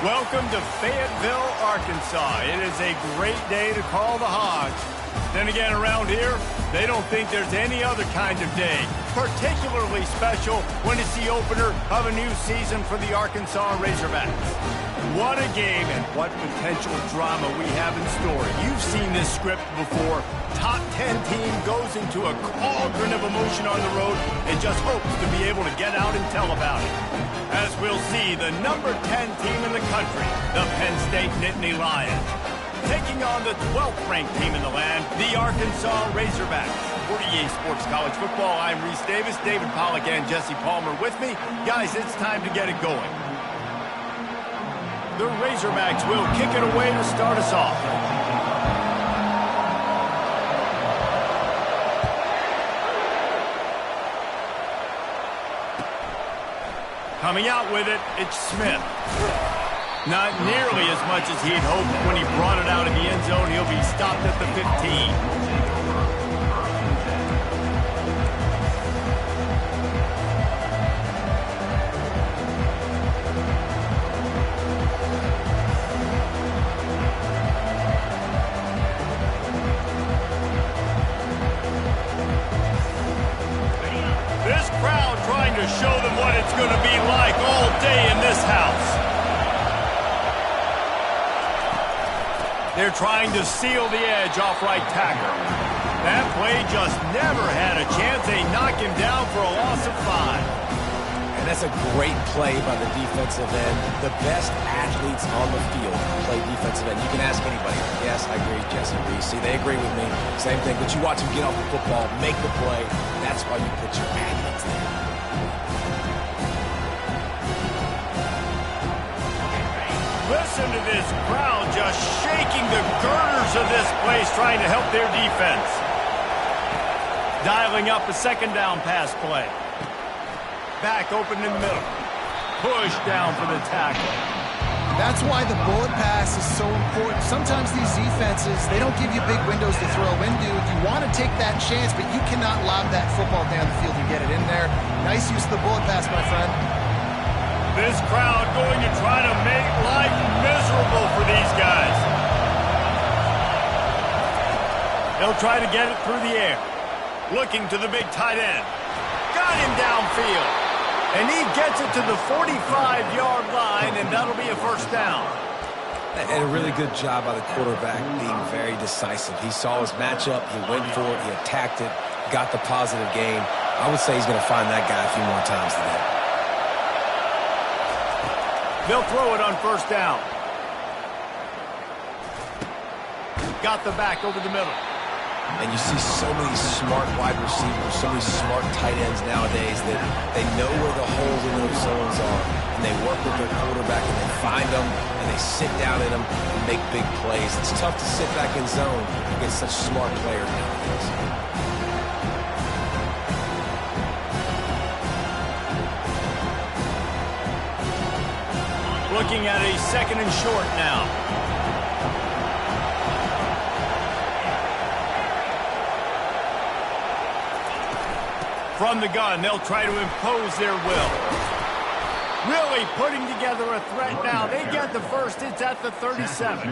Welcome to Fayetteville, Arkansas. It is a great day to call the Hogs. Then again, around here, they don't think there's any other kind of day. Particularly special when it's the opener of a new season for the Arkansas Razorbacks. What a game and what potential drama we have in store. You've seen this script before. Top 10 team goes into a cauldron of emotion on the road and just hopes to be able to get out and tell about it. As we'll see, the number 10 team in the country, the Penn State Nittany Lions, taking on the 12th ranked team in the land, the Arkansas Razorbacks. For EA Sports College Football, I'm Reese Davis, David Pollack and Jesse Palmer with me. Guys, it's time to get it going. The Razorbacks will kick it away to start us off. Coming out with it, it's Smith. Not nearly as much as he'd hoped when he brought it out of the end zone. He'll be stopped at the 15. This crowd trying to show them what it's going to be like all day in this house. They're trying to seal the edge off right tackle. That play just never had a chance. They knock him down for a loss of 5. And that's a great play by the defensive end. The best athletes on the field play defensive end. You can ask anybody. Yes, I agree, Jesse Reese. See, they agree with me. Same thing. But you watch him get off the football, make the play. That's why you put your athletes there. Listen to this crowd just shaking the girders of this place, trying to help their defense. Dialing up a second down pass play. Back open in the middle. Push down for the tackle. That's why the bullet pass is so important. Sometimes these defenses, they don't give you big windows to throw into. You want to take that chance, but you cannot lob that football down the field and get it in there. Nice use of the bullet pass, my friend. This crowd going to try to make life miserable for these guys. They'll try to get it through the air. Looking to the big tight end. Got him downfield. And he gets it to the 45-yard line, and that'll be a first down. And a really good job by the quarterback being very decisive. He saw his matchup, he went for it, he attacked it, got the positive gain. I would say he's going to find that guy a few more times today. They'll throw it on first down. Got the back over the middle. And you see so many smart wide receivers, so many smart tight ends nowadays that they know where the holes in those zones are. And they work with their quarterback and they find them and they sit down in them and make big plays. It's tough to sit back in zone against such smart players nowadays. Looking at a second and short now. From the gun, they'll try to impose their will. Really putting together a threat now. They get the first. It's at the 37.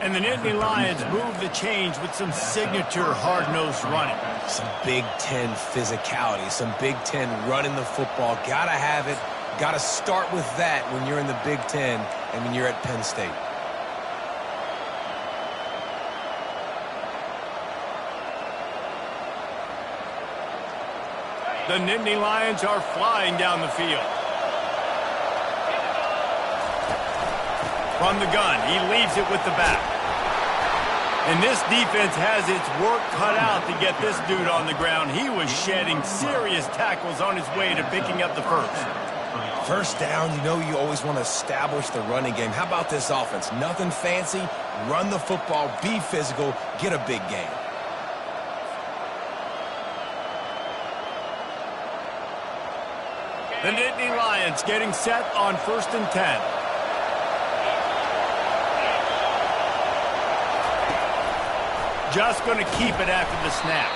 And the Nittany Lions move the change with some signature hard-nosed running. Some Big Ten physicality, some Big Ten running the football. Gotta have it. Gotta start with that when you're in the Big Ten and when you're at Penn State. The Nittany Lions are flying down the field. From the gun, he leaves it with the back. And this defense has its work cut out to get this dude on the ground. He was shedding serious tackles on his way to picking up the first. First down, you know you always want to establish the running game. How about this offense? Nothing fancy. Run the football, be physical, get a big gain. The Nittany Lions getting set on 1st and 10. Just going to keep it after the snap.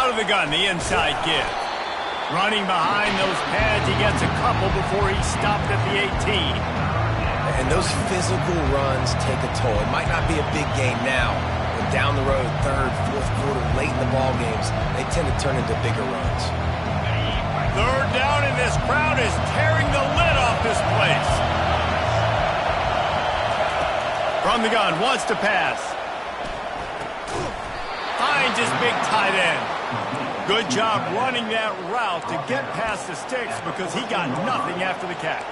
Out of the gun, the inside give. Running behind those pads, he gets a couple before he's stopped at the 18. And those physical runs take a toll. It might not be a big game now, but down the road, third, fourth quarter, late in the ball games, they tend to turn into bigger runs. Third down, and this crowd is tearing the lid off this place. From the gun, wants to pass. Finds his big tight end. Good job running that route to get past the sticks because he got nothing after the catch.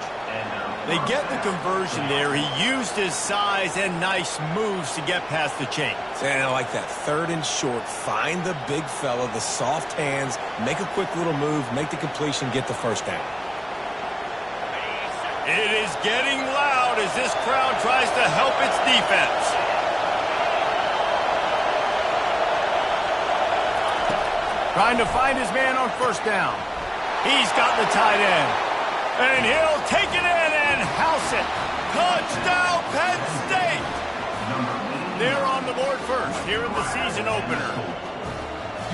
They get the conversion there. He used his size and nice moves to get past the chains. And I like that. Third and short. Find the big fella, the soft hands, make a quick little move, make the completion, get the first down. It is getting loud as this crowd tries to help its defense. Trying to find his man on first down. He's got the tight end. And he'll take it in and house it. Touchdown, Penn State! They're on the board first here in the season opener.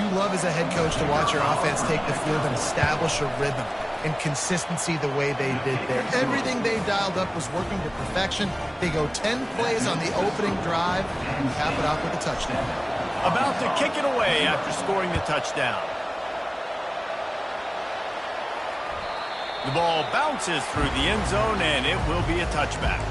You love as a head coach to watch your offense take the field and establish a rhythm and consistency the way they did there. Everything they dialed up was working to perfection. They go 10 plays on the opening drive and cap it off with a touchdown. About to kick it away after scoring the touchdown. The ball bounces through the end zone, and it will be a touchback.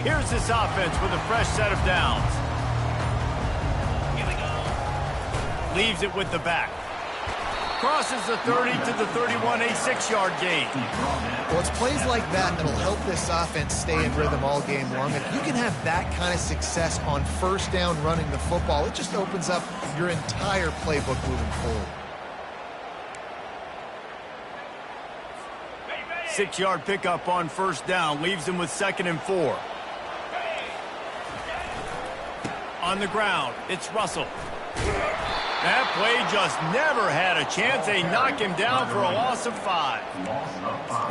Here's this offense with a fresh set of downs. Here we go. Leaves it with the back. Crosses the 30 to the 31, a 6-yard gain. Well, it's plays like that that'll help this offense stay in rhythm all game long. If you can have that kind of success on first down running the football, it just opens up your entire playbook moving forward. 6-yard pickup on first down. Leaves them with 2nd and 4. On the ground, it's Russell. That play just never had a chance. They knock him down for a loss of 5.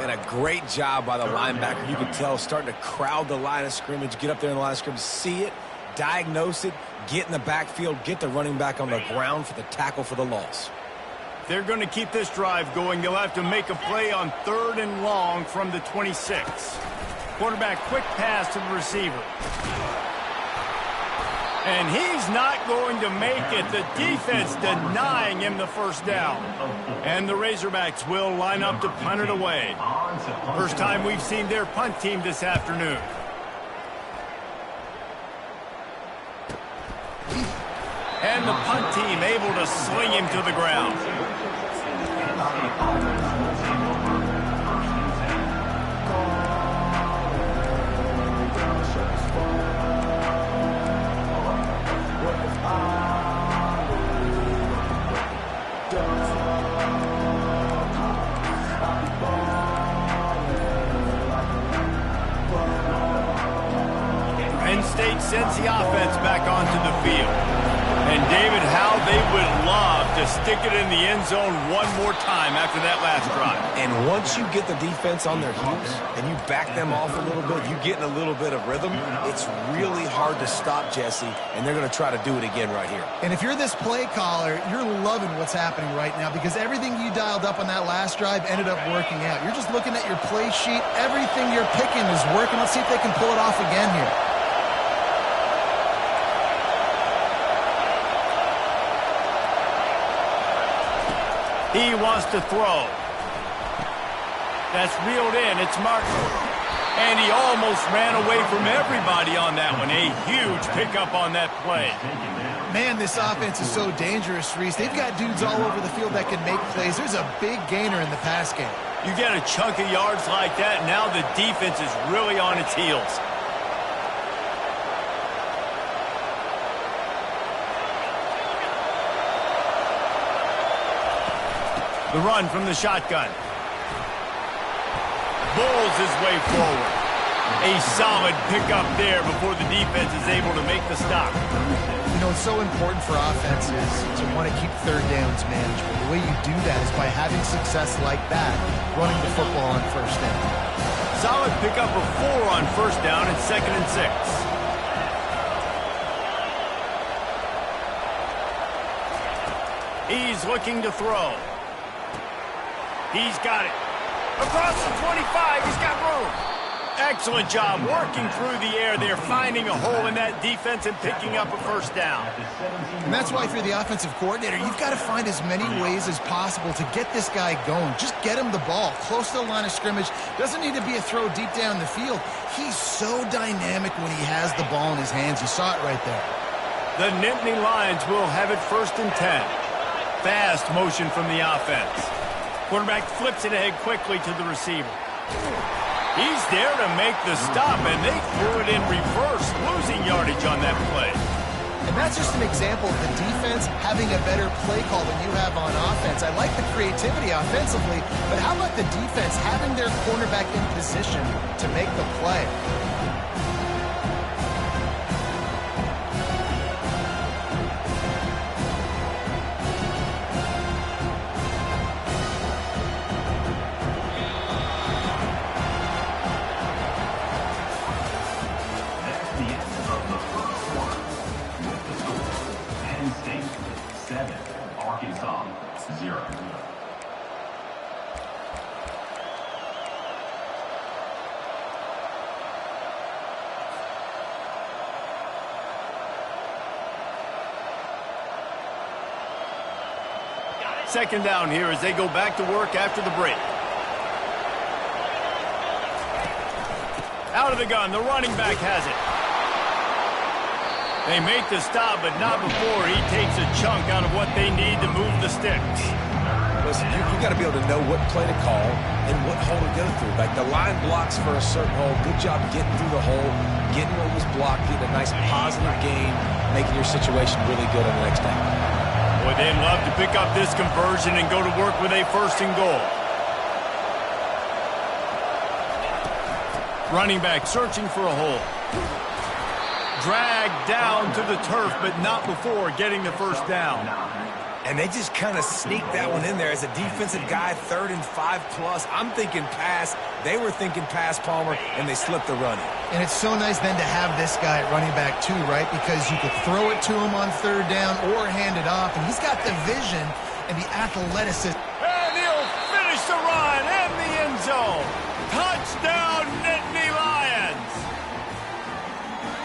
And a great job by the linebacker. You can tell starting to crowd the line of scrimmage, get up there in the line of scrimmage, see it, diagnose it, get in the backfield, get the running back on the ground for the tackle for the loss. They're going to keep this drive going. They'll have to make a play on 3rd and long from the 26. Quarterback quick pass to the receiver. And he's not going to make it. The defense denying him the first down. And the Razorbacks will line up to punt it away. First time we've seen their punt team this afternoon. And the punt team able to sling him to the ground. Penn State sends the offense back onto the field. And David, how they would love to stick it in the end zone one more time after that last drive. And once you get the defense on their heels and you back them off a little bit, you get in a little bit of rhythm, it's really hard to stop, Jesse, and they're going to try to do it again right here. And if you're this play caller, you're loving what's happening right now because everything you dialed up on that last drive ended up working out. You're just looking at your play sheet. Everything you're picking is working. Let's see if they can pull it off again here. He wants to throw. That's reeled in. It's Martin. And he almost ran away from everybody on that one. A huge pickup on that play. Man, this offense is so dangerous, Reese. They've got dudes all over the field that can make plays. There's a big gainer in the pass game. You get a chunk of yards like that, now the defense is really on its heels. The run from the shotgun. Bowls his way forward. A solid pickup there before the defense is able to make the stop. You know, it's so important for offenses to want to keep third downs manageable. The way you do that is by having success like that, running the football on first down. Solid pickup of 4 on first down and 2nd and 6. He's looking to throw. He's got it. Across the 25, he's got room. Excellent job working through the air there, finding a hole in that defense and picking up a first down. And that's why if you're the offensive coordinator, you've got to find as many ways as possible to get this guy going. Just get him the ball close to the line of scrimmage. Doesn't need to be a throw deep down the field. He's so dynamic when he has the ball in his hands. You saw it right there. The Nittany Lions will have it 1st and 10. Fast motion from the offense. Quarterback flips it ahead quickly to the receiver. He's there to make the stop, and they threw it in reverse, losing yardage on that play. And that's just an example of the defense having a better play call than you have on offense. I like the creativity offensively, but how about the defense having their cornerback in position to make the play? Second down here as they go back to work after the break. Out of the gun, the running back has it. They make the stop, but not before he takes a chunk out of what they need to move the sticks. Listen, you got to be able to know what play to call and what hole to go through. Like the line blocks for a certain hole. Good job getting through the hole, getting what was blocked, getting a nice positive gain, making your situation really good on the next down. Boy, they'd love to pick up this conversion and go to work with a 1st and goal. Running back searching for a hole. Dragged down to the turf, but not before getting the first down. And they just kind of sneaked that one in there as a defensive guy, 3rd and 5+. I'm thinking pass. They were thinking pass, Palmer, and they slipped the run in. And it's so nice then to have this guy at running back too, right? Because you could throw it to him on 3rd down or hand it off, and he's got the vision and the athleticism. And he'll finish the run in the end zone. Touchdown, Nittany Lions!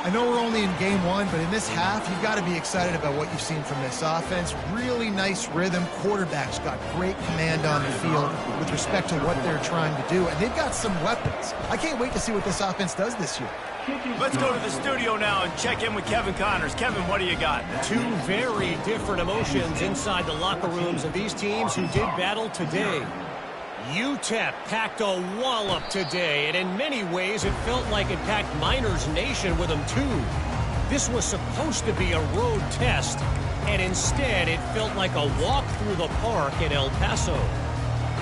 I know we're only in game 1, but in this half, you've got to be excited about what you've seen from this offense. Really nice rhythm. Quarterback's got great command on the field with respect to what they're trying to do, and they've got some weapons. I can't wait to see what this offense does this year. Let's go to the studio now and check in with Kevin Connors. Kevin, what do you got? Two very different emotions inside the locker rooms of these teams who did battle today. UTEP packed a wallop today, and in many ways it felt like it packed Miners Nation with them too. This was supposed to be a road test, and instead it felt like a walk through the park in El Paso.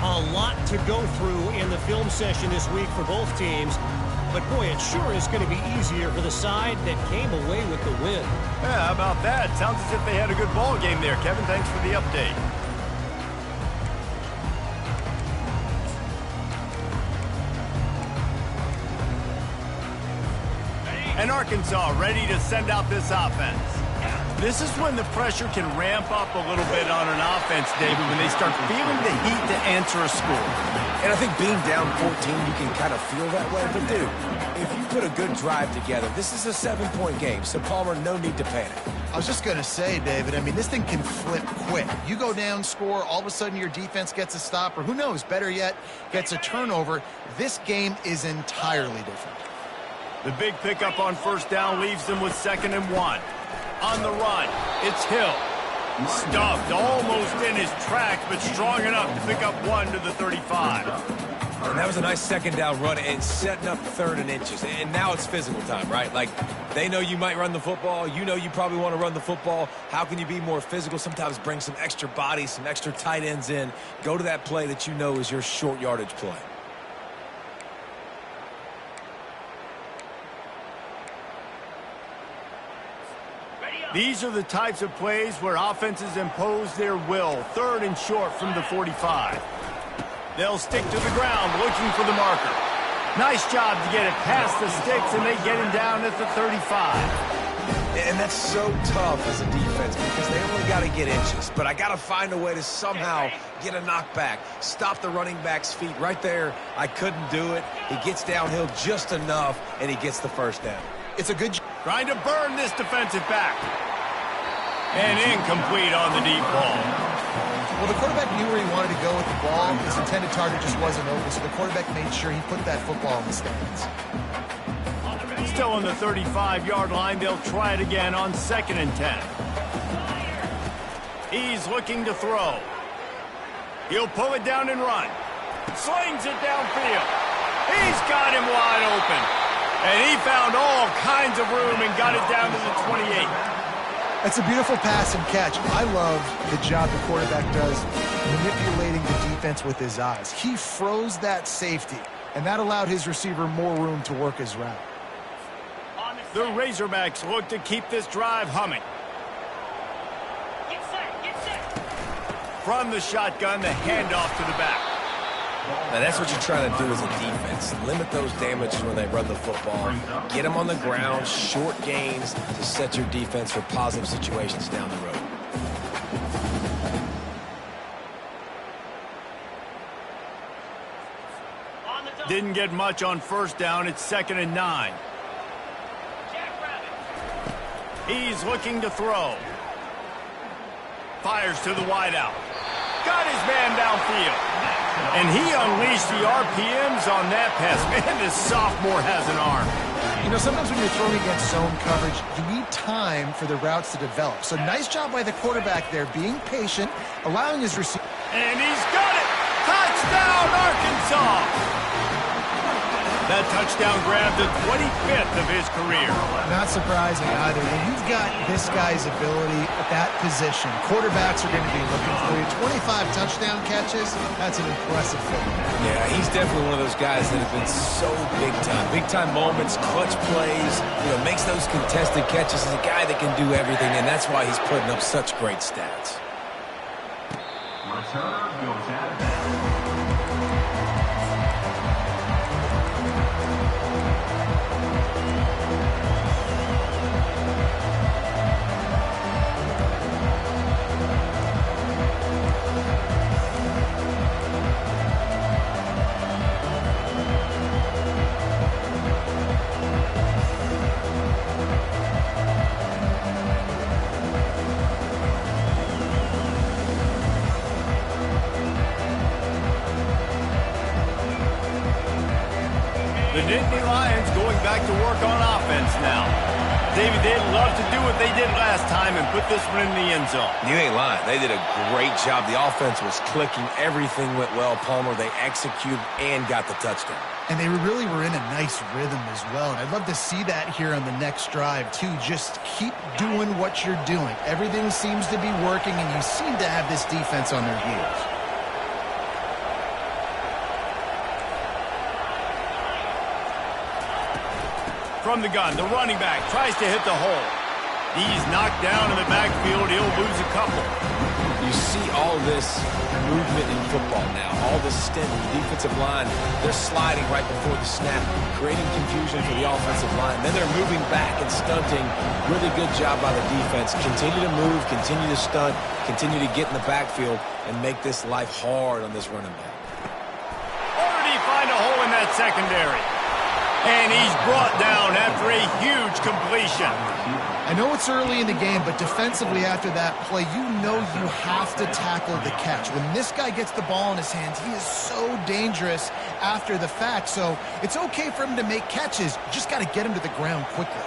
A lot to go through in the film session this week for both teams, but boy, it sure is going to be easier for the side that came away with the win. Yeah, how about that? Sounds as if they had a good ball game there. Kevin, thanks for the update. And Arkansas ready to send out this offense. This is when the pressure can ramp up a little bit on an offense, David, when they start feeling the heat to answer a score. And I think being down 14, you can kind of feel that way. But, dude, if you put a good drive together, this is a 7-point game. So, Palmer, no need to panic. I was just going to say, David, I mean, this thing can flip quick. You go down, score, all of a sudden your defense gets a stop, or who knows, better yet, gets a turnover. This game is entirely different. The big pickup on first down leaves them with 2nd and 1. On the run, it's Hill. Stuffed almost in his tracks, but strong enough to pick up 1 to the 35. And that was a nice second down run and setting up 3rd and inches. And now it's physical time, right? Like, they know you might run the football. You know you probably want to run the football. How can you be more physical? Sometimes bring some extra bodies, some extra tight ends in. Go to that play that you know is your short yardage play. These are the types of plays where offenses impose their will. 3rd and short from the 45. They'll stick to the ground looking for the marker. Nice job to get it past the sticks, and they get him down at the 35. And that's so tough as a defense because they only got to get inches. But I got to find a way to somehow get a knockback, stop the running back's feet right there. I couldn't do it. He gets downhill just enough, and he gets the first down. It's a good... Trying to burn this defensive back. And incomplete on the deep ball. Well, the quarterback knew where he wanted to go with the ball. His intended target just wasn't open, so the quarterback made sure he put that football in the stands. Still on the 35-yard line. They'll try it again on 2nd and 10. He's looking to throw. He'll pull it down and run. Slings it downfield. He's got him wide open. And he found all kinds of room and got it down to the 28. That's a beautiful pass and catch. I love the job the quarterback does manipulating the defense with his eyes. He froze that safety, and that allowed his receiver more room to work his route. The Razorbacks look to keep this drive humming. Get set. From the shotgun, the handoff to the back. Now, that's what you're trying to do as a defense. Limit those damages when they run the football. Get them on the ground, short gains to set your defense for positive situations down the road. Didn't get much on 1st down. It's 2nd and 9. He's looking to throw. Fires to the wideout. Got his man downfield. And he unleashed the RPMs on that pass. Man, this sophomore has an arm. You know, sometimes when you're throwing against zone coverage, you need time for the routes to develop. So nice job by the quarterback there, being patient, allowing his receiver. And he's got it. Touchdown, Arkansas. That touchdown grabbed the 25th of his career. Not surprising either. When you've got this guy's ability at that position, quarterbacks are going to be looking for you. 25 touchdown catches, that's an impressive thing. Yeah, he's definitely one of those guys that have been so big time. Big time moments, clutch plays, makes those contested catches. He's a guy that can do everything, and that's why he's putting up such great stats. Return goes out of bounds. The Nittany Lions going back to work on offense now. David, they'd love to do what they did last time and put this one in the end zone. You ain't lying. They did a great job. The offense was clicking. Everything went well. Palmer, they executed and got the touchdown. And they really were in a nice rhythm as well. And I'd love to see that here on the next drive, too. Just keep doing what you're doing. Everything seems to be working, and you seem to have this defense on their heels. From the gun, the running back tries to hit the hole. He's knocked down in the backfield. He'll lose a couple. You see all this movement in football now. All this stint, the defensive line, they're sliding right before the snap, creating confusion for the offensive line. Then they're moving back and stunting. Really good job by the defense. Continue to move, continue to stunt, continue to get in the backfield, and make this life hard on this running back. Already find a hole in that secondary. And he's brought down after a huge completion. I know it's early in the game, but defensively after that play, you know you have to tackle the catch. When this guy gets the ball in his hands, he is so dangerous after the fact. So it's okay for him to make catches. You just got to get him to the ground quickly.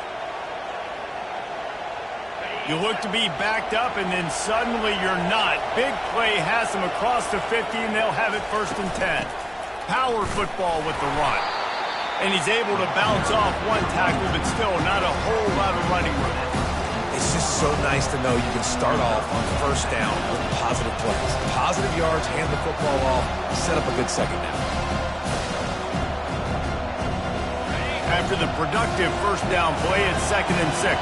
You look to be backed up, and then suddenly you're not. Big play has them across the 50, and they'll have it 1st and 10. power football with the run. And he's able to bounce off one tackle, but still not a whole lot of running room. It's just so nice to know you can start off on first down with positive plays. Positive yards, hand the football off, set up a good second down. After the productive first down play, it's 2nd and 6.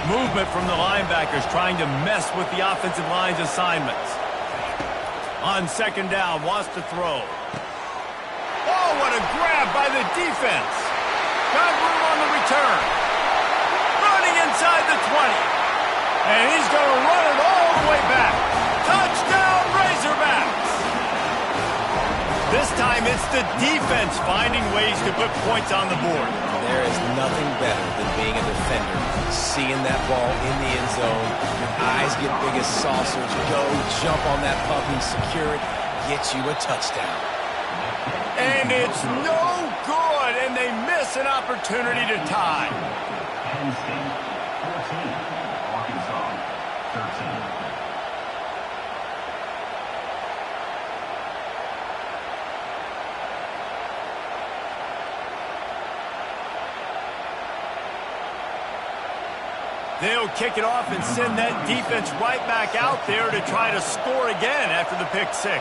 Movement from the linebackers trying to mess with the offensive line's assignments. On 2nd down, wants to throw. Oh, what a grab by the defense. Got room on the return. Running inside the 20. And he's going to run it all the way back. Touchdown, Razorbacks. This time it's the defense finding ways to put points on the board. There is nothing better than being a defender. Seeing that ball in the end zone. Your eyes get big as saucers. Go, jump on that puppy, secure it, get you a touchdown. And it's no good, and they miss an opportunity to tie. Penn State 14, Arkansas 13. They'll kick it off and send that defense right back out there to try to score again after the pick 6.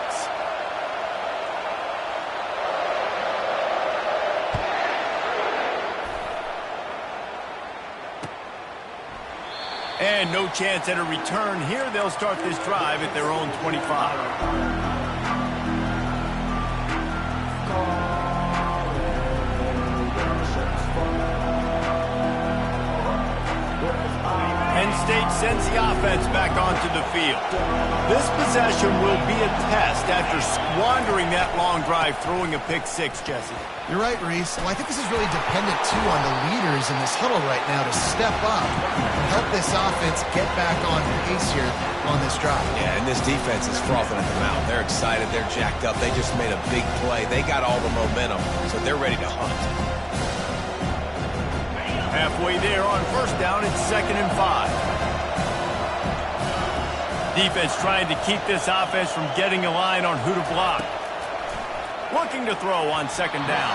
And no chance at a return here. They'll start this drive at their own 25. Penn State sends the offense back onto the field. This possession will be a test after squandering that long drive, throwing a pick 6, Jesse. You're right, Reese. Well, I think this is really dependent, too, on the leaders in this huddle right now to step up and help this offense get back on pace here on this drive. Yeah, and this defense is frothing at the mouth. They're excited. They're jacked up. They just made a big play. They got all the momentum, so they're ready to hunt. Halfway there on first down, it's 2nd and 5. Defense trying to keep this offense from getting a line on who to block. Looking to throw on 2nd down.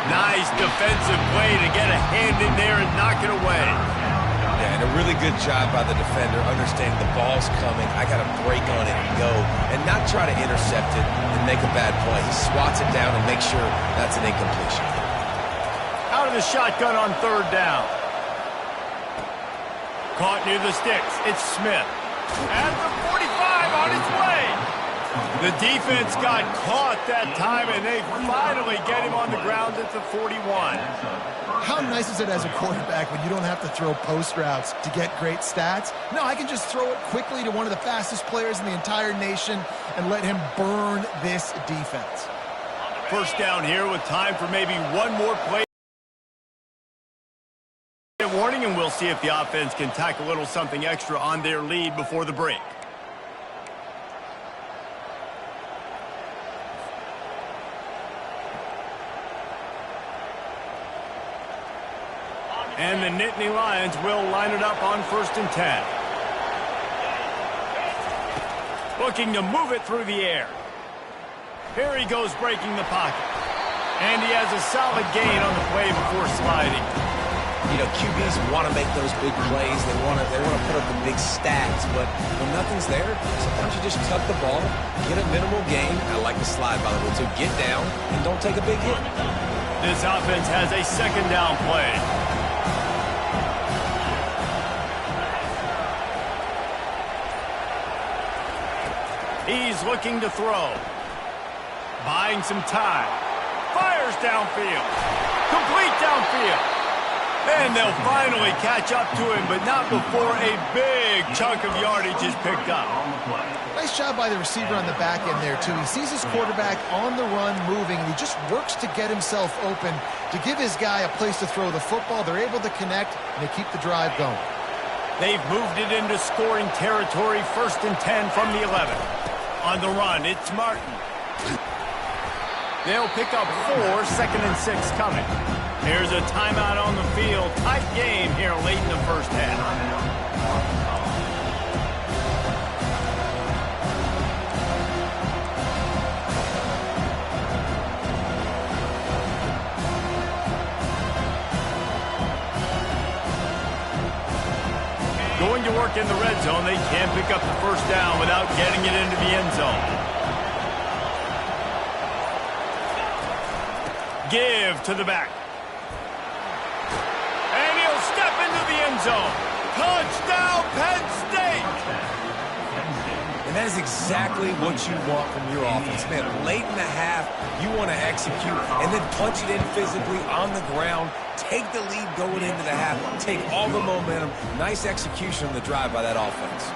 Nice defensive play to get a hand in there and knock it away. Yeah, and a really good job by the defender understanding the ball's coming. I got to break on it and go and not try to intercept it and make a bad play. He swats it down and makes sure that's an incompletion. Out of the shotgun on 3rd down. Caught near the sticks. It's Smith. At the 45 on its way. The defense got caught that time, and they finally get him on the ground at the 41. How nice is it as a quarterback when you don't have to throw post routes to get great stats? No, I can just throw it quickly to one of the fastest players in the entire nation and let him burn this defense. First down here with time for maybe one more play. Warning, and we'll see if the offense can tack a little something extra on their lead before the break. And the Nittany Lions will line it up on 1st and 10. Looking to move it through the air. Here he goes breaking the pocket. And he has a solid gain on the play before sliding. You know, QBs want to make those big plays. They want to put up the big stats, but when nothing's there, sometimes you just tuck the ball, get a minimal gain. I like the slide, by the way, too. Get down and don't take a big hit. This offense has a 2nd down play. He's looking to throw. Buying some time. Fires downfield. Complete downfield. And they'll finally catch up to him, but not before a big chunk of yardage is picked up. Nice job by the receiver on the back end there, too. He sees his quarterback on the run moving, and he just works to get himself open to give his guy a place to throw the football. They're able to connect, and they keep the drive going. They've moved it into scoring territory, 1st and 10 from the 11. On the run, it's Martin. They'll pick up 4, 2nd and 6 coming. There's a timeout on the field. Tight game here late in the first half. back in the red zone. They can't pick up the first down without getting it into the end zone. Give to the back. And he'll step into the end zone. Touchdown, Penn State! And that is exactly what you want from your offense. Man, late in the half, you want to execute and then punch it in physically on the ground, take the lead going into the half, take all the momentum. Nice execution on the drive by that offense.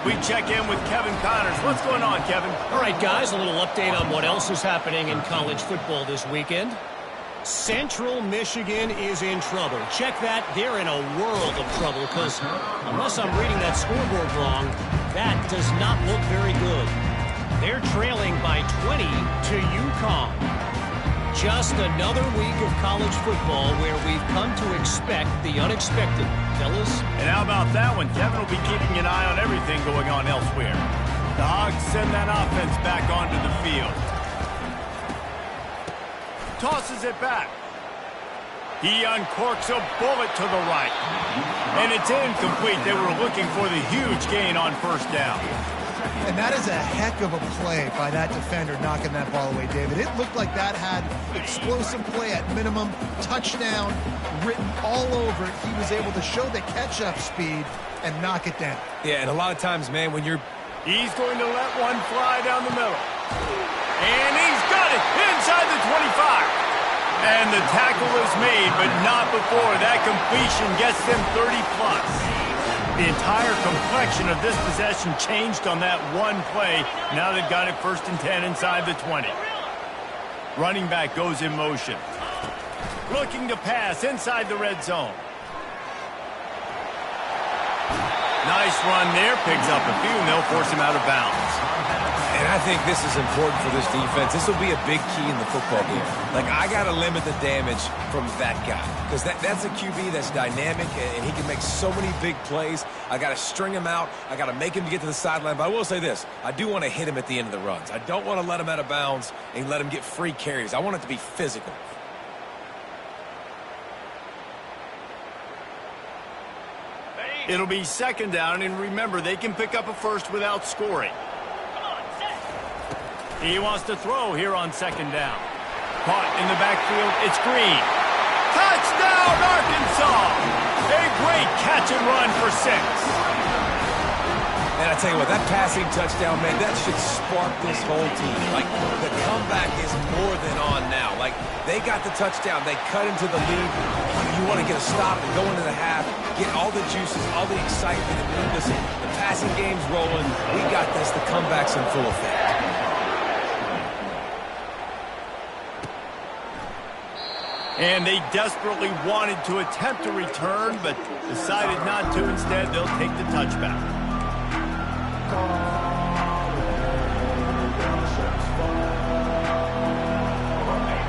We check in with Kevin Connors. What's going on, Kevin? All right, guys, a little update on what else is happening in college football this weekend. Central Michigan is in trouble. Check that. They're in a world of trouble because unless I'm reading that scoreboard wrong, that does not look very good. They're trailing by 20 to UConn. Just another week of college football where we've come to expect the unexpected, fellas. And how about that one? Kevin will be keeping an eye on everything going on elsewhere. The Hogs send that offense back onto the field. Tosses it back. He uncorks a bullet to the right. And it's incomplete. They were looking for the huge gain on first down. And that is a heck of a play by that defender knocking that ball away, David. It looked like that had explosive play at minimum, touchdown written all over it. He was able to show the catch-up speed and knock it down. Yeah, and a lot of times, man, when you're... He's going to let one fly down the middle. And he's got it inside the 25. And the tackle is made, but not before that completion gets them 30-plus. The entire complexion of this possession changed on that one play. Now they've got it 1st and 10 inside the 20. Running back goes in motion. Looking to pass inside the red zone. Nice run there. Picks up a few, and they'll force him out of bounds. And I think this is important for this defense. This will be a big key in the football game. Like, I got to limit the damage from that guy. Because that's a QB that's dynamic, and he can make so many big plays. I got to string him out. I got to make him get to the sideline. But I will say this. I do want to hit him at the end of the runs. I don't want to let him out of bounds and let him get free carries. I want it to be physical. It'll be 2nd down, and remember, they can pick up a first without scoring. He wants to throw here on 2nd down. Caught in the backfield, it's Green. Touchdown, Arkansas! A great catch and run for 6. And I tell you what, that passing touchdown, man, that should spark this whole team. Like, the comeback is more than on now. Like, they got the touchdown. They cut into the lead. You want to get a stop and go into the half, get all the juices, all the excitement. And listen, the passing game's rolling. We got this. The comeback's in full effect. And they desperately wanted to attempt a return, but decided not to. Instead, they'll take the touchback.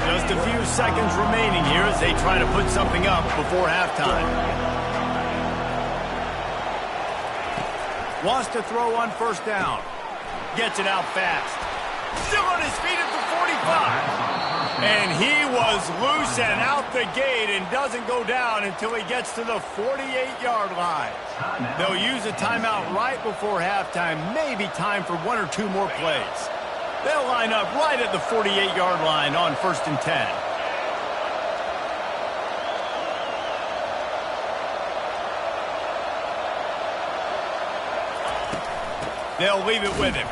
Just a few seconds remaining here as they try to put something up before halftime. Wants to throw on 1st down. Gets it out fast. Still on his feet at the 45. And he was loose and out the gate and doesn't go down until he gets to the 48-yard line. They'll use a timeout right before halftime, maybe time for 1 or 2 more plays. They'll line up right at the 48-yard line on 1st and 10. They'll leave it with him.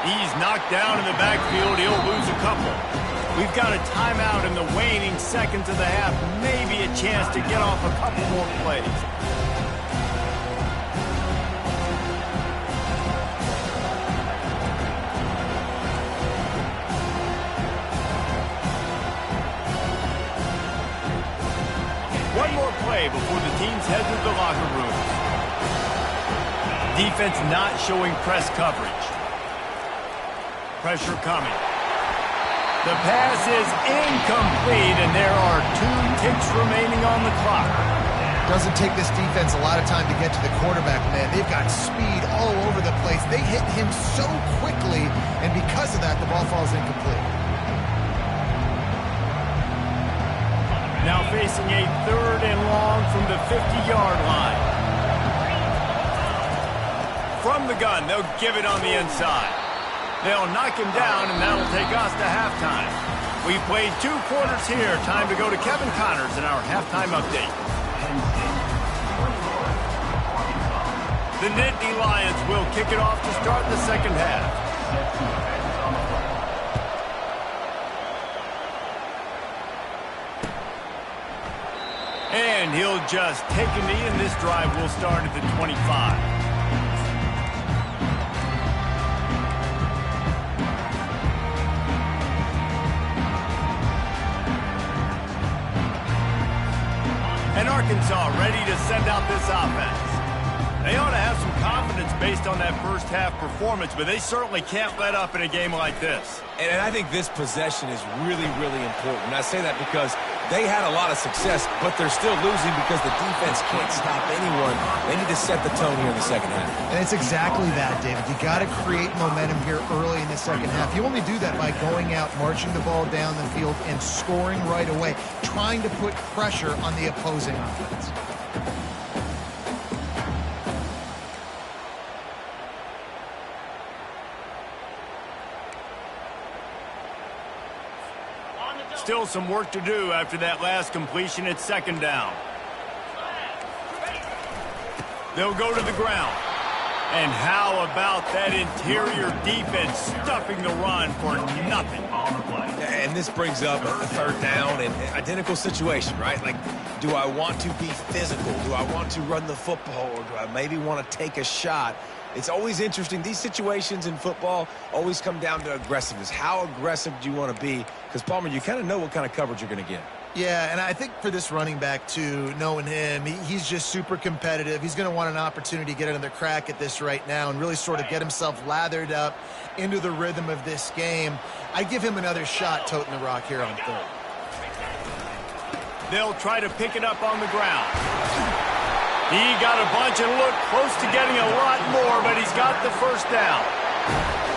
He's knocked down in the backfield. He'll lose a couple. We've got a timeout in the waning seconds of the half. Maybe a chance to get off a couple more plays. One more play before the teams head to the locker rooms. Defense not showing press coverage. Pressure coming. The pass is incomplete, and there are 2 ticks remaining on the clock. Doesn't take this defense a lot of time to get to the quarterback, man. They've got speed all over the place. They hit him so quickly, and because of that, the ball falls incomplete. Now facing a 3rd and long from the 50-yard line. From the gun, they'll give it on the inside. They'll knock him down, and that'll take us to halftime. We played 2 quarters here. Time to go to Kevin Connors in our halftime update. The Nittany Lions will kick it off to start the second half. And he'll just take a knee, and this drive will start at the 25. And Arkansas ready to send out this offense. They ought to have some confidence based on that first half performance, but they certainly can't let up in a game like this. And I think this possession is really, really important. And I say that because they had a lot of success, but they're still losing because the defense can't stop anyone. They need to set the tone here in the second half. And it's exactly that, David. You got to create momentum here early in the second half. You only do that by going out, marching the ball down the field, and scoring right away, trying to put pressure on the opposing offense. Still some work to do after that last completion at second down. They'll go to the ground. And how about that interior defense stuffing the run for nothing? And this brings up a third down and identical situation, right? Like, do I want to be physical? Do I want to run the football? Or do I maybe want to take a shot? It's always interesting. These situations in football always come down to aggressiveness. How aggressive do you want to be? Because, Palmer, you kind of know what kind of coverage you're going to get. Yeah, and I think for this running back, too, knowing him, he's just super competitive. He's going to want an opportunity to get another crack at this right now and really sort of get himself lathered up into the rhythm of this game. I give him another shot toting the rock here on third. They'll try to pick it up on the ground. He got a bunch and looked close to getting a lot more, but he's got the first down.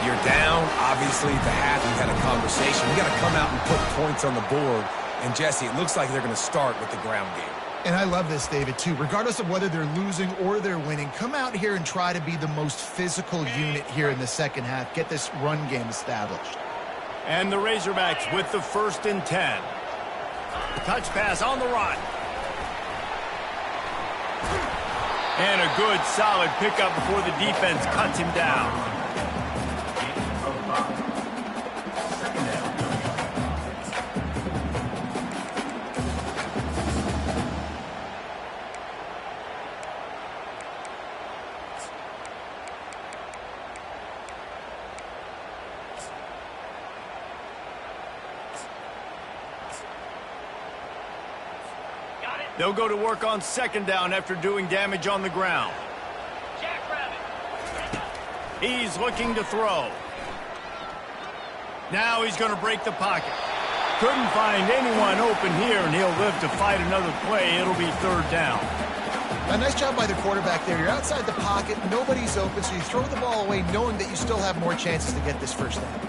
You're down. Obviously, at the half, you had a conversation. You got to come out and put points on the board. And, Jesse, it looks like they're going to start with the ground game. And I love this, David, too. Regardless of whether they're losing or they're winning, come out here and try to be the most physical unit here in the second half. Get this run game established. And the Razorbacks with the 1st and 10. Touch pass on the run. And a good, solid pickup before the defense cuts him down. They'll go to work on second down after doing damage on the ground. He's looking to throw. Now he's going to break the pocket. Couldn't find anyone open here, and he'll live to fight another play. It'll be 3rd down. A nice job by the quarterback there. You're outside the pocket. Nobody's open, so you throw the ball away knowing that you still have more chances to get this first down.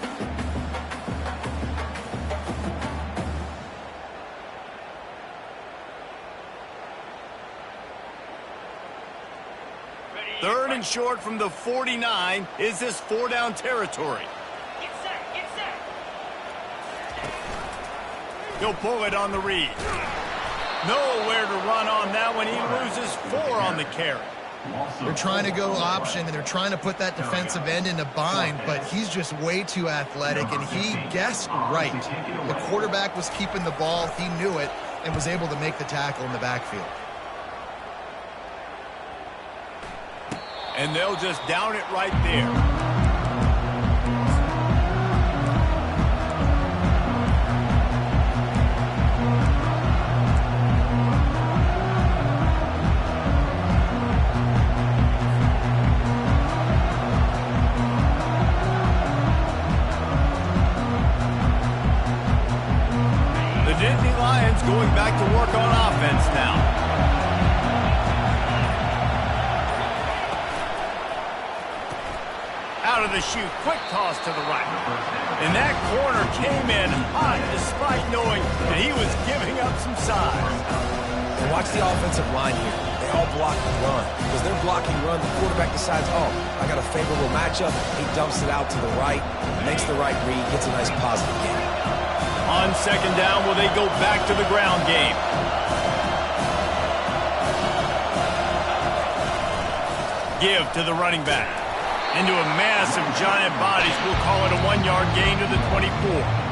Third and short from the 49. Is this 4-down territory? Get set, get set. He'll pull it on the read. Nowhere to run on that one. He loses 4 on the carry. They're trying to go option, and they're trying to put that defensive end in a bind, but he's just way too athletic, and he guessed right. The quarterback was keeping the ball. He knew it and was able to make the tackle in the backfield. And they'll just down it right there. The Nittany Lions going back to work on offense now. Out of the chute, quick toss to the right. And that corner came in hot despite knowing that he was giving up some size. And watch the offensive line here. they all block the run. Because they're blocking run, the quarterback decides, oh, I got a favorable matchup. He dumps it out to the right, makes the right read, gets a nice positive gain. On second down, will they go back to the ground game? Give to the running back. Into a mass of giant bodies. We'll call it a 1-yard gain to the 24.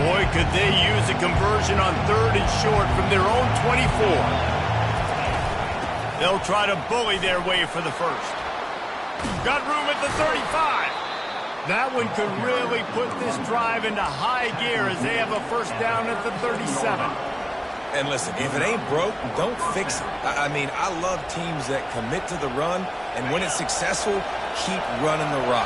Boy, could they use a conversion on 3rd and short from their own 24. They'll try to bully their way for the first. Got room at the 35. That one could really put this drive into high gear as they have a first down at the 37. And listen, if it ain't broke, don't fix it. I mean, I love teams that commit to the run, and when it's successful, keep running the rock.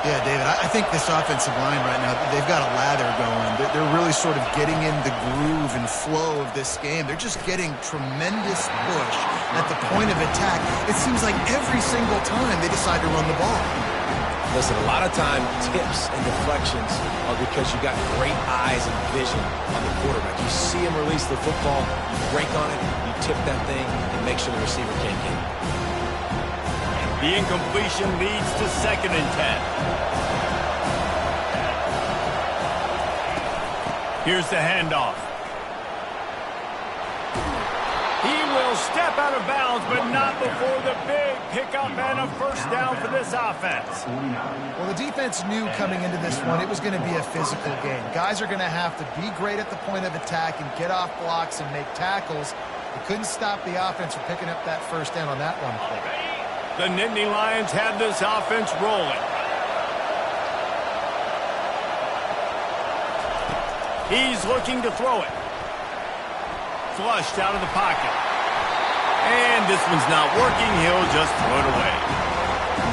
Yeah, David, I think this offensive line right now, they've got a lather going. They're really sort of getting in the groove and flow of this game. They're just getting tremendous push at the point of attack. It seems like every single time they decide to run the ball. Listen, a lot of time, tips and deflections are because you got great eyes and vision on the quarterback. You see him release the football, you break on it, you tip that thing, and make sure the receiver can't get it. The incompletion leads to 2nd and 10. Here's the handoff. He will step out of bounds, but not before the big pickup and a first down for this offense. Well, the defense knew coming into this one it was going to be a physical game. Guys are going to have to be great at the point of attack and get off blocks and make tackles. They couldn't stop the offense from picking up that first down on that one play. The Nittany Lions have this offense rolling. He's looking to throw it. Flushed out of the pocket. And this one's not working. He'll just throw it away.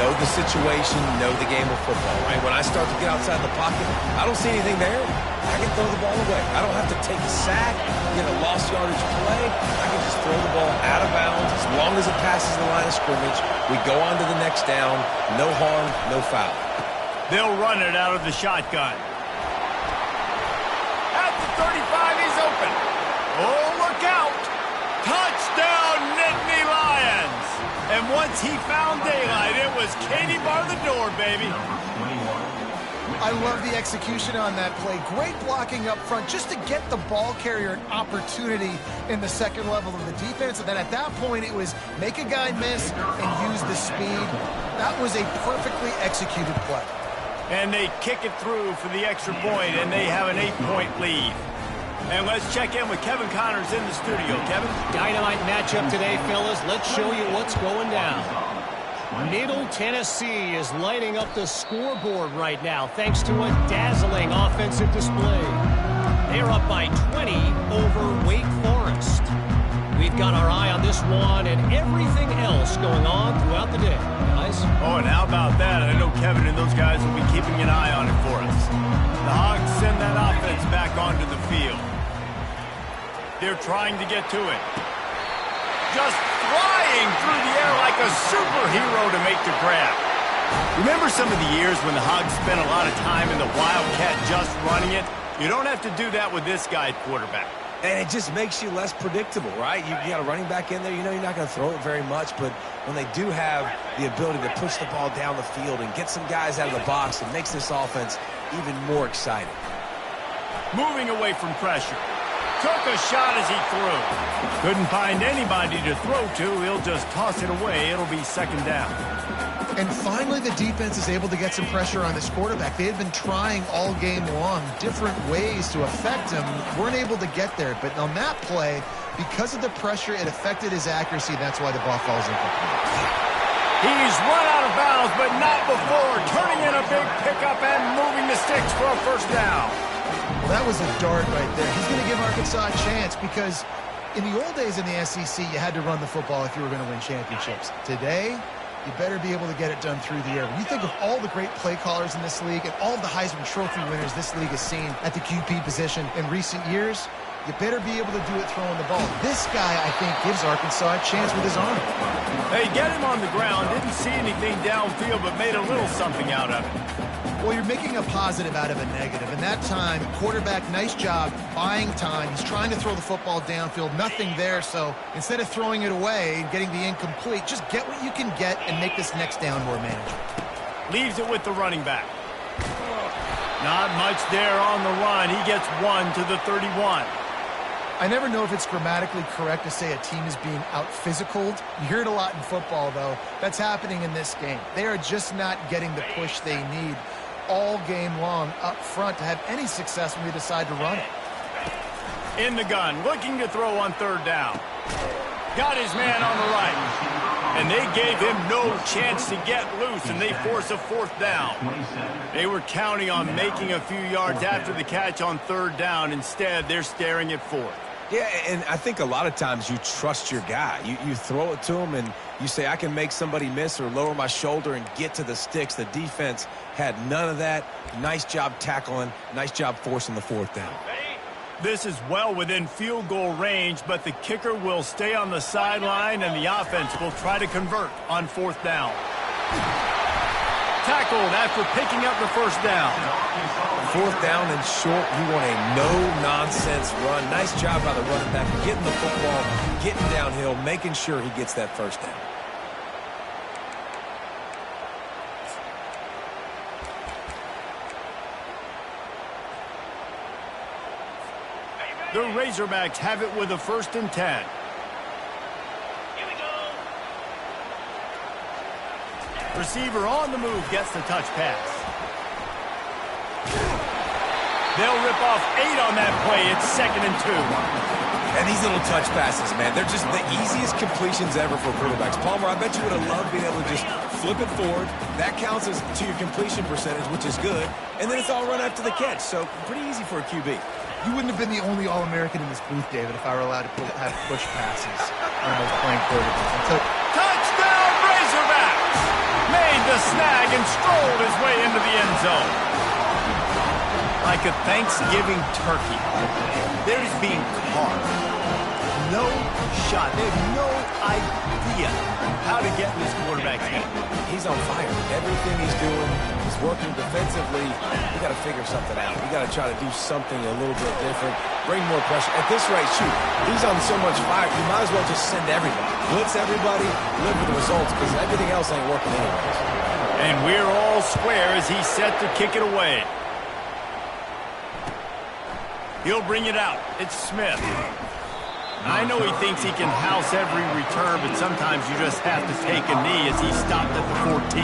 Know the situation, know the game of football, right? When I start to get outside the pocket, I don't see anything there. I can throw the ball away. I don't have to take a sack, get a lost yardage play. I can just throw the ball out of bounds. As long as it passes the line of scrimmage, we go on to the next down. No harm, no foul. They'll run it out of the shotgun. At the 35, he's open. Oh, look out. Touchdown, Nittany Lions. And once he found daylight, it was Katie bar the door, baby. I love the execution on that play. Great blocking up front just to get the ball carrier an opportunity in the second level of the defense. And then at that point, it was make a guy miss and use the speed. That was a perfectly executed play. And they kick it through for the extra point, and they have an 8-point lead. And let's check in with Kevin Connors in the studio. Kevin? Dynamite matchup today, fellas. Let's show you what's going down. Middle Tennessee is lighting up the scoreboard right now thanks to a dazzling offensive display. They're up by 20 over Wake Forest. We've got our eye on this one and everything else going on throughout the day, guys. Oh, and how about that? I know Kevin and those guys will be keeping an eye on it for us. The Hogs send that offense back onto the field. They're trying to get to it. Just flying through the air like a superhero to make the grab. Remember some of the years when the Hogs spent a lot of time in the Wildcat just running it? You don't have to do that with this guy at quarterback. And it just makes you less predictable, right? You got a running back in there. You know you're not going to throw it very much, but when they do have the ability to push the ball down the field and get some guys out of the box, it makes this offense even more exciting. Moving away from pressure. Took a shot as he threw. Couldn't find anybody to throw to. He'll just toss it away. It'll be second down. And finally, the defense is able to get some pressure on this quarterback. They had been trying all game long different ways to affect him. Weren't able to get there. But on that play, because of the pressure, it affected his accuracy. That's why the ball falls incomplete. He's run out of bounds, but not before turning in a big pickup and moving the sticks for a first down. Well, that was a dart right there. He's going to give Arkansas a chance because in the old days in the SEC, you had to run the football if you were going to win championships. Today, you better be able to get it done through the air. When you think of all the great play callers in this league and all the Heisman Trophy winners this league has seen at the QB position in recent years, you better be able to do it throwing the ball. This guy, I think, gives Arkansas a chance with his arm. Hey, get him on the ground. Didn't see anything downfield, but made a little something out of it. Well, you're making a positive out of a negative. And that time, quarterback, nice job buying time. He's trying to throw the football downfield. Nothing there. So instead of throwing it away and getting the incomplete, just get what you can get and make this next down more manageable. Leaves it with the running back. Not much there on the run. He gets 1 to the 31. I never know if it's grammatically correct to say a team is being out-physicaled. You hear it a lot in football, though. That's happening in this game. They are just not getting the push they need all game long up front to have any success when they decide to run it. In the gun, looking to throw on 3rd down. Got his man on the right. And they gave him no chance to get loose, and they force a 4th down. They were counting on making a few yards after the catch on 3rd down. Instead, they're staring at 4th. Yeah, and I think a lot of times you trust your guy. You throw it to him, and you say, I can make somebody miss or lower my shoulder and get to the sticks. The defense had none of that. Nice job tackling. Nice job forcing the 4th down. This is well within field goal range, but the kicker will stay on the sideline, and the offense will try to convert on 4th down. Tackled after picking up the 1st down. 4th down and short, you want a no-nonsense run. Nice job by the running back, getting the football, getting downhill, making sure he gets that 1st down. The Razorbacks have it with a 1st and 10. Here we go. Receiver on the move gets the touch pass. They'll rip off 8 on that play. It's 2nd and 2. And these little touch passes, man, they're just the easiest completions ever for quarterbacks. Palmer, I bet you would have loved being able to just flip it forward. That counts as to your completion percentage, which is good. And then it's all run after the catch. So pretty easy for a QB. You wouldn't have been the only All-American in this booth, David, if I were allowed to have push passes on those playing quarterbacks. So, Touchdown, Razorbacks! Made the snag and strolled his way into the end zone. Like a Thanksgiving turkey, they're just being carved. No shot. They have no idea how to get in this quarterback's head. He's on fire. Everything he's doing is working defensively. We got to figure something out. We got to try to do something a little bit different. Bring more pressure. At this rate, shoot, he's on so much fire, you might as well just send everybody. Blitz everybody, live with the results, because everything else ain't working anyways. And we're all square as he's set to kick it away. He'll bring it out. It's Smith. I know he thinks he can house every return, but sometimes you just have to take a knee as he stopped at the 14.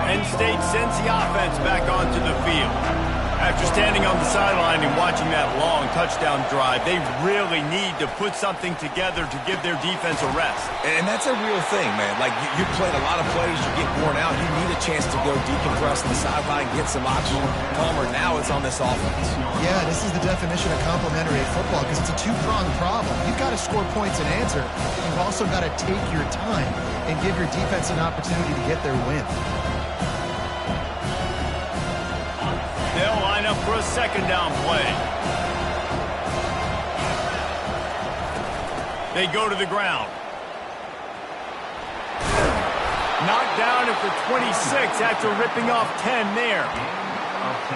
Penn State sends the offense back onto the field. After standing on the sideline and watching that long touchdown drive, they really need to put something together to give their defense a rest. And that's a real thing, man. Like, you played a lot of plays, you get worn out, you need a chance to go decompress on the sideline, get some oxygen. Palmer, now it's on this offense. yeah, this is the definition of complementary football because it's a two-pronged problem. You've got to score points and answer. You've also got to take your time and give your defense an opportunity to get their win. They'll line up for a 2nd down play. They go to the ground. Knocked down at the 26 after ripping off 10 there.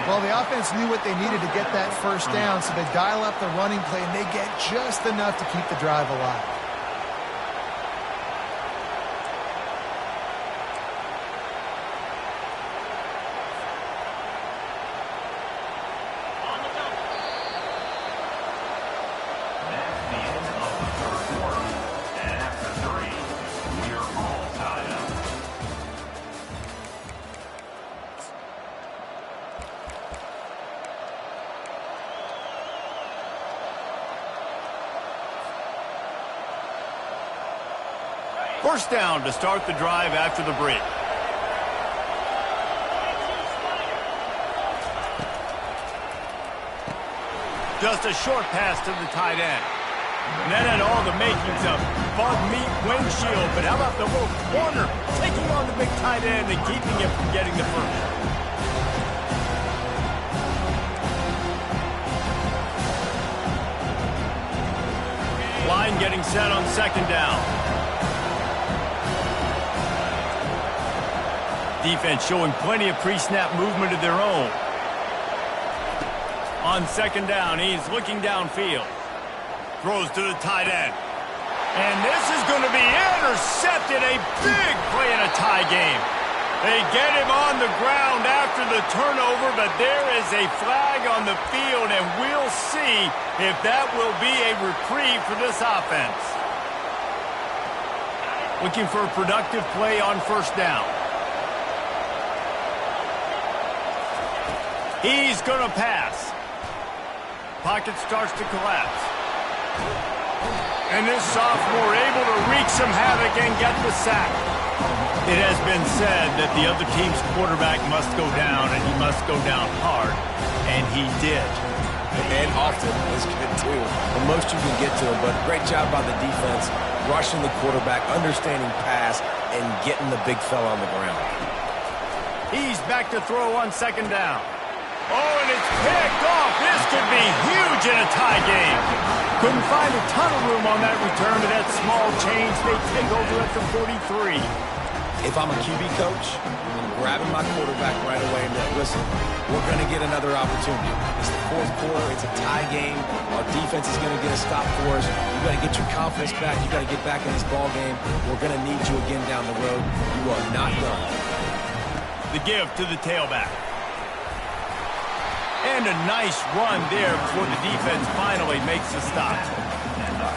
Well, the offense knew what they needed to get that 1st down, so they dial up the running play, and they get just enough to keep the drive alive. First down to start the drive after the break. Just a short pass to the tight end. And that had all the makings of bug meat windshield. But how about the little corner taking on the big tight end and keeping him from getting the first? line getting set on second down. Defense showing plenty of pre-snap movement of their own. On second down, he's looking downfield. Throws to the tight end. And this is going to be intercepted. A big play in a tie game. They get him on the ground after the turnover, but there is a flag on the field, and we'll see if that will be a reprieve for this offense. Looking for a productive play on first down. He's going to pass. Pocket starts to collapse. And this sophomore able to wreak some havoc and get the sack. It has been said that the other team's quarterback must go down, and he must go down hard. And he did. And often is good, too. The most you can get to him, but great job by the defense, rushing the quarterback, understanding pass, and getting the big fella on the ground. He's back to throw on second down. Oh, and it's picked off. This could be huge in a tie game. Couldn't find a ton of room on that return to that small change. They take over at the 43. If I'm a QB coach, I'm grabbing my quarterback right away and be like, listen, we're going to get another opportunity. It's the fourth quarter. It's a tie game. Our defense is going to get a stop for us. You got to get your confidence back. You got to get back in this ball game. We're going to need you again down the road. You are not done. The give to the tailback. And a nice run there before the defense finally makes the stop.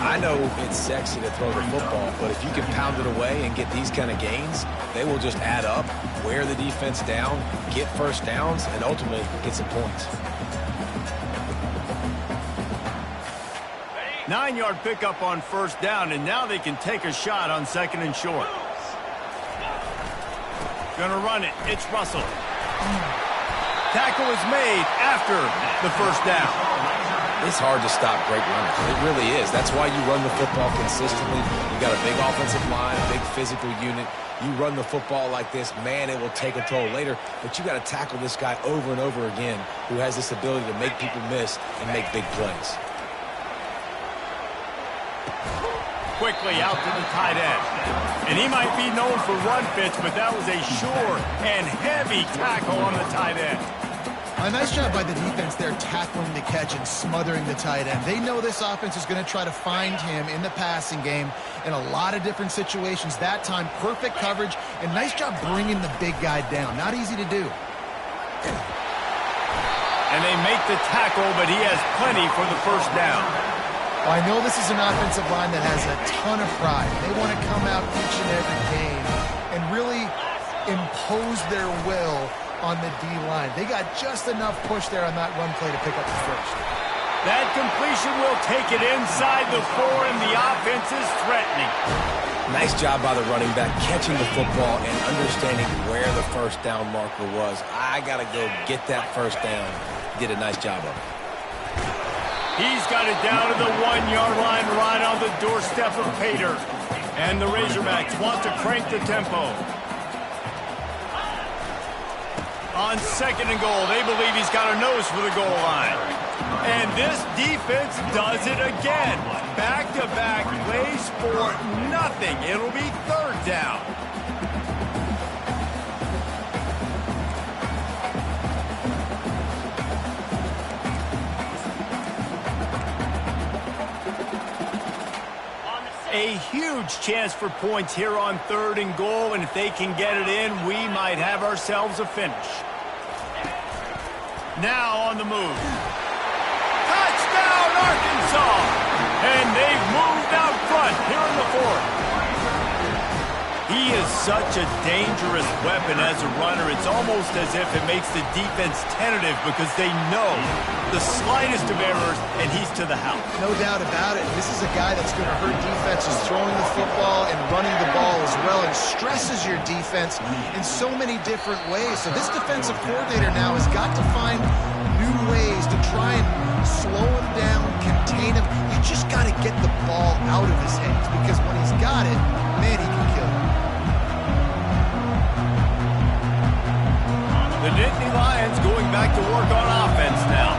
I know it's sexy to throw the football, but if you can pound it away and get these kind of gains, they will just add up, wear the defense down, get first downs, and ultimately get some points. 9-yard pickup on first down, and now they can take a shot on second and short. Gonna run it. It's Russell. Tackle is made after the first down. It's hard to stop great runners. It really is. That's why you run the football consistently. You got a big offensive line, a big physical unit. You run the football like this, man, it will take a toll later. But you got to tackle this guy over and over again who has this ability to make people miss and make big plays. Quickly out to the tight end. And he might be known for run fits, but that was a sure and heavy tackle on the tight end. A nice job by the defense there tackling the catch and smothering the tight end. They know this offense is going to try to find him in the passing game in a lot of different situations. That time, perfect coverage, and nice job bringing the big guy down. Not easy to do. And they make the tackle, but he has plenty for the first down. Well, I know this is an offensive line that has a ton of pride. They want to come out each and every game and really impose their will on the D-line. They got just enough push there on that run play to pick up the first. That completion will take it inside the 4, and the offense is threatening. Nice job by the running back, catching the football and understanding where the first down marker was. I got to go get that first down. Did a nice job of it. He's got it down to the 1-yard line right on the doorstep of Pater. And the Razorbacks want to crank the tempo. On second and goal, they believe he's got a nose for the goal line. And this defense does it again. Back-to-back plays for nothing. It'll be third down. A huge chance for points here on third and goal, and if they can get it in, we might have ourselves a finish. Now on the move. Touchdown, Arkansas! And they've moved out front here in the fourth. He is such a dangerous weapon as a runner. It's almost as if it makes the defense tentative because they know the slightest of errors, and he's to the house. No doubt about it. This is a guy that's going to hurt defenses throwing the football and running the ball as well, and stresses your defense in so many different ways. So this defensive coordinator now has got to find new ways to try and slow him down, contain him. You just got to get the ball out of his hands, because when he's got it, man, he can kill you. The Nittany Lions going back to work on offense now.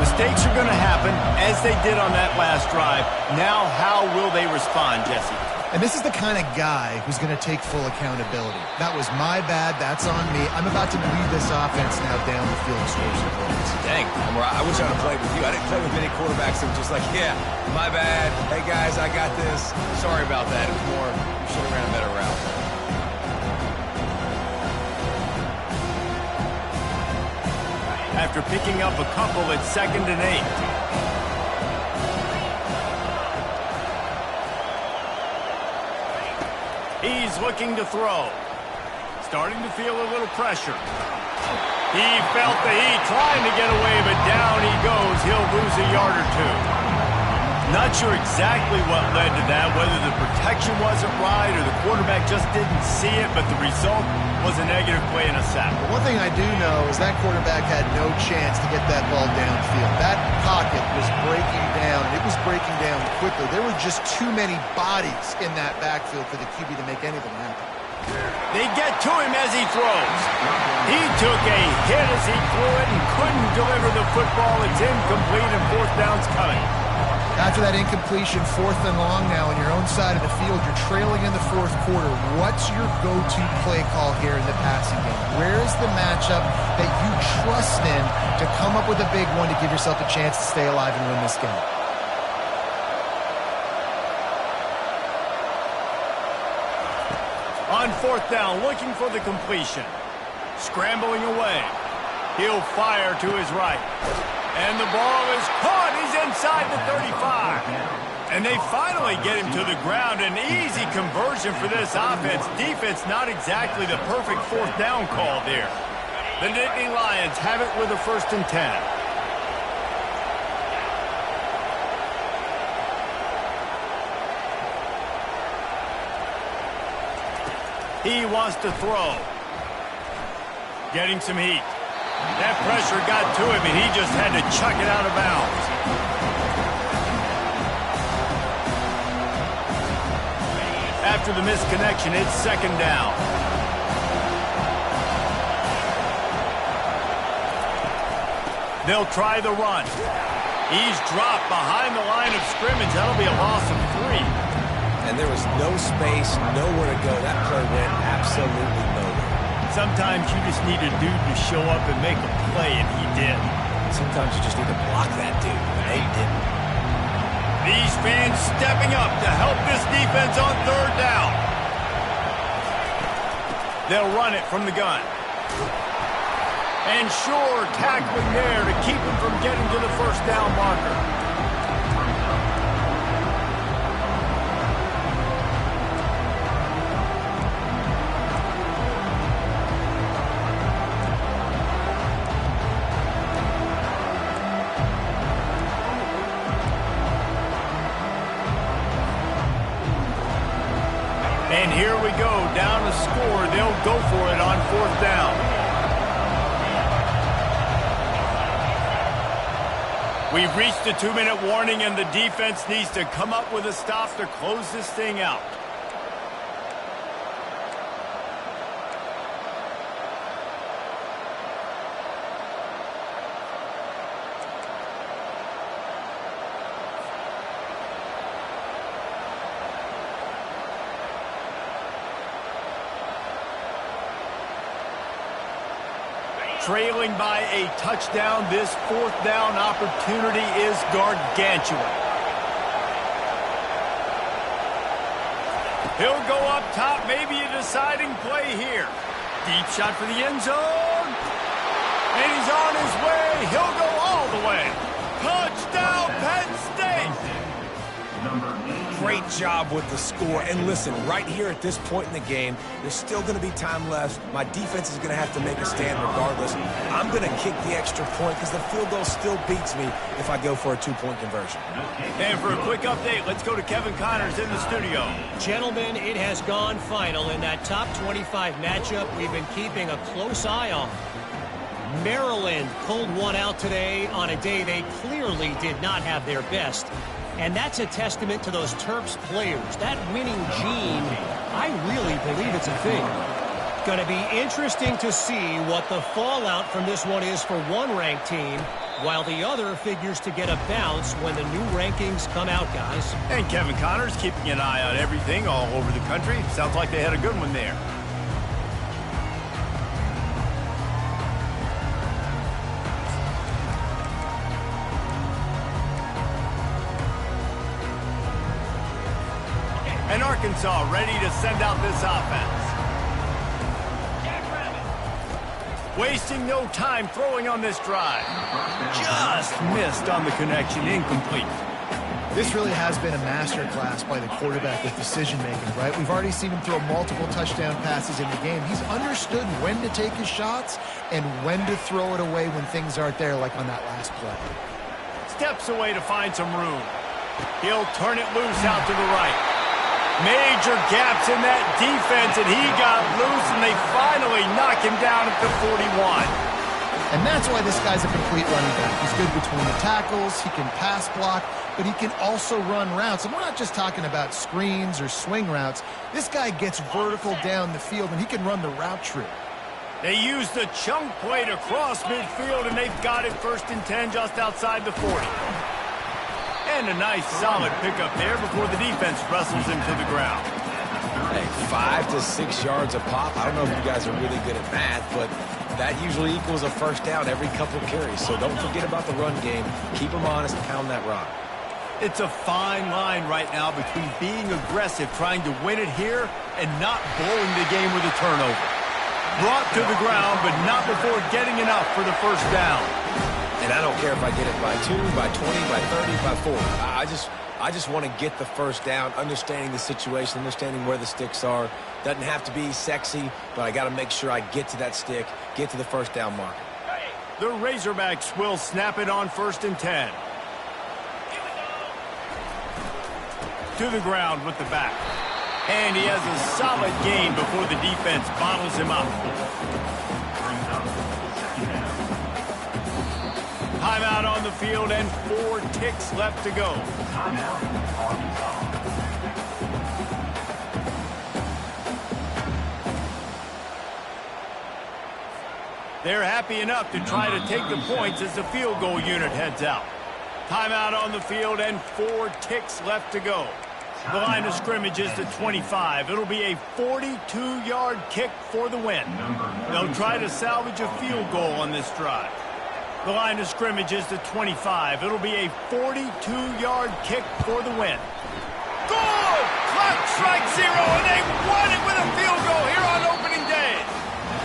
The Mistakes are going to happen, as they did on that last drive. Now, how will they respond, Jesse? And this is the kind of guy who's going to take full accountability. That was my bad. That's on me. I'm about to lead this offense now down the field and score some points. Dang, I wish I would have played with you. I didn't play with many quarterbacks that were just like, yeah, my bad. Hey, guys, I got this. Sorry about that. It was more, you should have ran a better route. After picking up a couple, it's 2nd and 8. He's looking to throw. Starting to feel a little pressure. He felt the heat, trying to get away, but down he goes. He'll lose a yard or two. Not sure exactly what led to that, whether the protection wasn't right or the quarterback just didn't see it, but the result was a negative play and a sack. But one thing I do know is that quarterback had no chance to get that ball downfield. That pocket was breaking down, and it was breaking down quickly. There were just too many bodies in that backfield for the QB to make anything happen. They get to him as he throws. He took a hit as he threw it and couldn't deliver the football. It's incomplete and 4th down's coming. After that incompletion, 4th and long now on your own side of the field, you're trailing in the 4th quarter. What's your go-to play call here in the passing game? Where is the matchup that you trust in to come up with a big one to give yourself a chance to stay alive and win this game? On 4th down, looking for the completion. Scrambling away. He'll fire to his right. And the ball is caught. He's inside the 35. And they finally get him to the ground. An easy conversion for this offense. Defense not exactly the perfect 4th down call there. The Nittany Lions have it with a 1st and 10. He wants to throw. Getting some heat. That pressure got to him, and he just had to chuck it out of bounds. After the misconnection, it's 2nd down. They'll try the run. He's dropped behind the line of scrimmage. That'll be a loss of 3. And there was no space, nowhere to go. That play went absolutely nowhere. Sometimes you just need a dude to show up and make a play, and he did. Sometimes you just need to block that dude, and they didn't. These fans stepping up to help this defense on 3rd down. They'll run it from the gun. And sure, tackling there to keep him from getting to the 1st down marker. And here we go, down a score. They'll go for it on 4th down. We've reached a 2-minute warning, and the defense needs to come up with a stop to close this thing out. Trailing by a touchdown, this 4th down opportunity is gargantuan. He'll go up top, maybe a deciding play here. Deep shot for the end zone. And he's on his way. He'll go all the way. Touchdown, Penn State! Great job with the score. And listen, right here at this point in the game, there's still going to be time left. My defense is going to have to make a stand regardless. I'm going to kick the extra point because the field goal still beats me if I go for a 2-point conversion. And for a quick update, let's go to Kevin Connors in the studio. Gentlemen, it has gone final in that top 25 matchup we've been keeping a close eye on. Maryland pulled one out today on a day they clearly did not have their best. And that's a testament to those Terps players. That winning gene, I really believe it's a thing. Going to be interesting to see what the fallout from this one is for one ranked team while the other figures to get a bounce when the new rankings come out, guys. And Kevin Connors keeping an eye on everything all over the country. Sounds like they had a good one there. And Arkansas ready to send out this offense. Wasting no time throwing on this drive. Just missed on the connection, incomplete. This really has been a masterclass by the quarterback with decision-making, right? We've already seen him throw multiple touchdown passes in the game. He's understood when to take his shots and when to throw it away when things aren't there, like on that last play. Steps away to find some room. He'll turn it loose out to the right. Major gaps in that defense, and he got loose, and they finally knock him down at the 41. And that's why this guy's a complete running back. He's good between the tackles, he can pass block, but he can also run routes. And we're not just talking about screens or swing routes. This guy gets vertical down the field, and he can run the route tree. They use the chunk play to cross midfield, and they've got it 1st and 10 just outside the 40. And a nice solid pickup there before the defense wrestles him to the ground. Hey, 5 to 6 yards a pop. I don't know if you guys are really good at math, but that usually equals a first down every couple of carries. So don't forget about the run game. Keep them honest, pound that rock. It's a fine line right now between being aggressive, trying to win it here, and not blowing the game with a turnover. Brought to the ground, but not before getting enough for the first down. And I don't care if I get it by 2, by 20, by 30, by 40. I just want to get the first down, understanding the situation, understanding where the sticks are. Doesn't have to be sexy, but I got to make sure I get to that stick, get to the first down marker. The Razorbacks will snap it on 1st and 10. To the ground with the back. And he has a solid gain before the defense bottles him up. Timeout on the field and 4 ticks left to go. They're happy enough to try to take the points as the field goal unit heads out. Timeout on the field and 4 ticks left to go. The line of scrimmage is the 25. It'll be a 42-yard kick for the win. They'll try to salvage a field goal on this drive. The line of scrimmage is the 25. It'll be a 42-yard kick for the win. Goal! Clock strike 0, and they won it with a field goal here on opening day.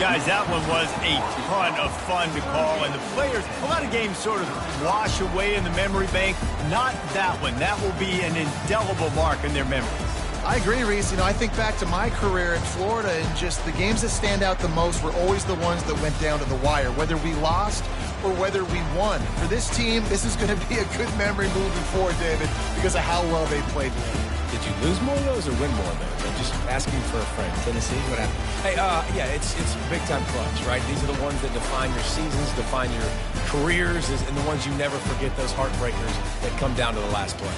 Guys, that one was a ton of fun to call, and the players, a lot of games sort of wash away in the memory bank. Not that one. That will be an indelible mark in their memories. I agree, Reese. I think back to my career in Florida, and just the games that stand out the most were always the ones that went down to the wire, whether we lost or whether we won. For this team, this is going to be a good memory moving forward, David, because of how well they played today. Did you lose more of those or win more of those? I'm just asking for a friend. Tennessee, what happened? Hey, yeah, it's big-time clutch, right? These are the ones that define your seasons, define your careers, and the ones you never forget, those heartbreakers that come down to the last play.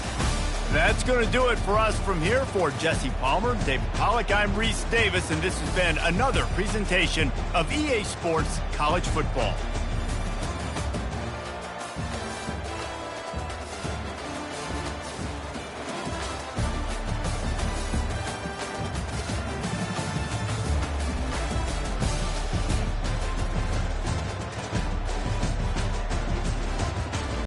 That's going to do it for us from here. For Jesse Palmer, David Pollack, I'm Reese Davis, and this has been another presentation of EA Sports College Football.